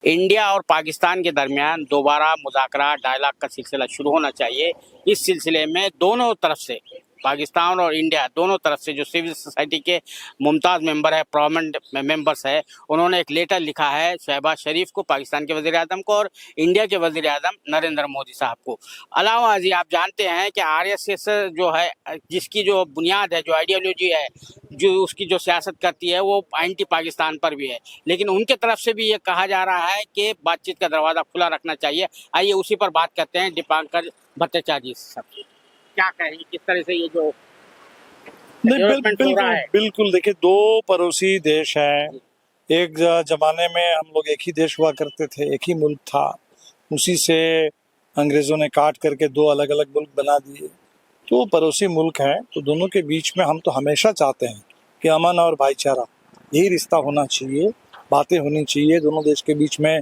India और पाकिस्तान के दरमियान दोबारा मुज़ाकरा डायलॉग का सिलसिला शुरू होना चाहिए। इस सिलसिले में दोनों तरफ से, पाकिस्तान और इंडिया दोनों तरफ से जो सिविल सोसाइटी के मुमताज़ मेंबर है, प्रोमिनेंट मेंबर्स है, उन्होंने एक लेटर लिखा है शहबाज शरीफ को, पाकिस्तान के वज़ीर आज़म को, और इंडिया के वज़ीर आज़म नरेंद्र मोदी साहब को। अलावा जी आप जानते हैं कि आरएसएस जो है, जिसकी जो बुनियाद है, जो आइडियोलॉजी है, जो उसकी जो सियासत करती है, वो एंटी पाकिस्तान पर भी है। लेकिन उनके तरफ से भी ये कहा जा रहा है कि बातचीत का दरवाज़ा खुला रखना चाहिए। आइए उसी पर बात करते हैं दीपांकर भट्टाचार्य साहब। क्या कहेंगे, किस तरह से ये जो डेवलपमेंट हो रहा है? बिल्कुल देखिए, दो पड़ोसी देश हैं। एक जमाने में हम लोग एक ही देश हुआ करते थे, एक ही मुल्क था, उसी से अंग्रेजों ने काट करके दो अलग अलग मुल्क बना दिए। तो पड़ोसी मुल्क हैं, तो दोनों के बीच में हम तो हमेशा चाहते हैं कि अमन और भाईचारा, यही रिश्ता होना चाहिए, बातें होनी चाहिए, दोनों देश के बीच में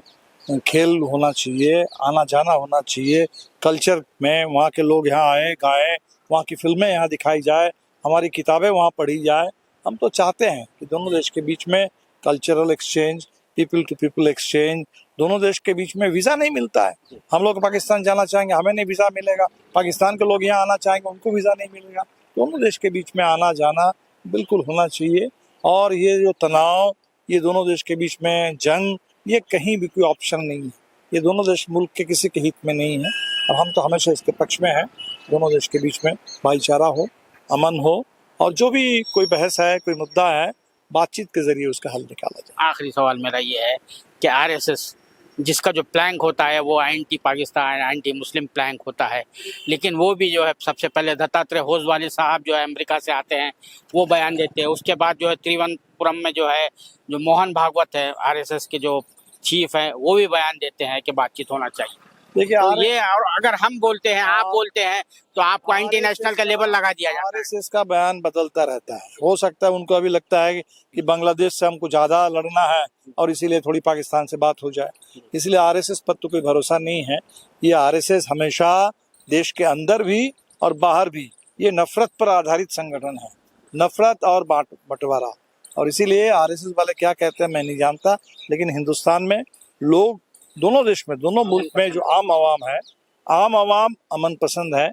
खेल होना चाहिए, आना जाना होना चाहिए, कल्चर में वहाँ के लोग यहाँ आए गाएं, वहाँ की फिल्में यहाँ दिखाई जाए, हमारी किताबें वहाँ पढ़ी जाए। हम तो चाहते हैं कि दोनों देश के बीच में cultural exchange, people to people exchange, दोनों देश के बीच में वीज़ा नहीं मिलता है। हम लोग पाकिस्तान जाना चाहेंगे, हमें नहीं वीज़ा मिलेगा, पाकिस्तान के लोग यहाँ आना चाहेंगे, उनको वीज़ा नहीं मिलेगा। दोनों देश के बीच में आना जाना बिल्कुल होना चाहिए। और ये जो तनाव, ये दोनों देश के बीच में जंग, ये कहीं भी कोई ऑप्शन नहीं है। ये दोनों देश मुल्क के किसी के हित में नहीं है, और हम तो हमेशा इसके पक्ष में हैं। दोनों देश के बीच में भाईचारा हो, अमन हो, और जो भी कोई बहस है, कोई मुद्दा है, बातचीत के जरिए उसका हल निकाला जाए। आखिरी सवाल मेरा ये है कि आरएसएस जिसका जो प्लैंक होता है वो anti Pakistan, anti Muslim plank होता है, लेकिन वो भी जो है सबसे पहले दत्तात्रेय होसवाले साहब जो है अमेरिका से आते हैं, वो बयान देते हैं। उसके बाद जो है तिरुवनंतपुरम में जो है, जो मोहन भागवत है आरएसएस के जो चीफ है, वो भी बयान देते हैं कि बातचीत होना चाहिए। देखिए, तो ये, और अगर हम बोलते हैं, आप बोलते हैं, तो आपको एंटी नेशनल का लेबल लगा दिया जाता है। आरएसएस का बयान बदलता रहता है। हो सकता है उनको अभी लगता है कि बांग्लादेश से हमको ज्यादा लड़ना है और इसीलिए थोड़ी पाकिस्तान से बात हो जाए, इसलिए आरएसएस पर तो कोई भरोसा नहीं है। ये आरएसएस हमेशा देश के अंदर भी और बाहर भी ये नफरत पर आधारित संगठन है, नफरत और बंटवारा। और इसीलिए आरएसएस वाले क्या कहते हैं मैं नहीं जानता, लेकिन हिंदुस्तान में लोग, दोनों देश में, दोनों मुल्क में जो आम आवाम है, आम आवाम अमन पसंद है।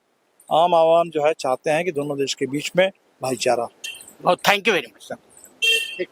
आम आवाम जो है चाहते हैं कि दोनों देश के बीच में भाईचारा। बहुत thank you very much sir.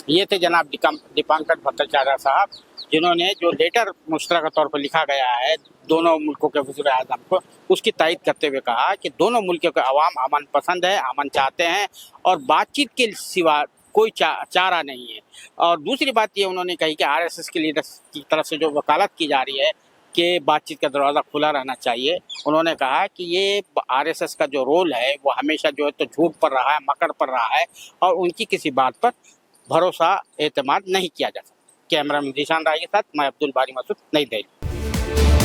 ये थे जनाब दीपांकर भट्टाचार्य साहब, जिन्होंने जो लेटर मुश्तरका तौर पर लिखा गया है दोनों मुल्कों के वज़ीर आज़म को, उसकी तायद करते हुए कहा कि दोनों मुल्कों के अवाम अमन पसंद है, अमन चाहते हैं, और बातचीत के सिवा कोई चारा नहीं है। और दूसरी बात ये उन्होंने कही कि आरएसएस के लीडर्स की तरफ से जो वकालत की जा रही है कि बातचीत का दरवाज़ा खुला रहना चाहिए, उन्होंने कहा कि ये आरएसएस का जो रोल है वो हमेशा जो है तो झूठ पर रहा है, मकड़ पर रहा है, और उनकी किसी बात पर भरोसा एतमाद नहीं किया जा सकता। कैमरा में जीशान राय के साथ मैं अब्दुल बारी मसूद, नई दिल्ली।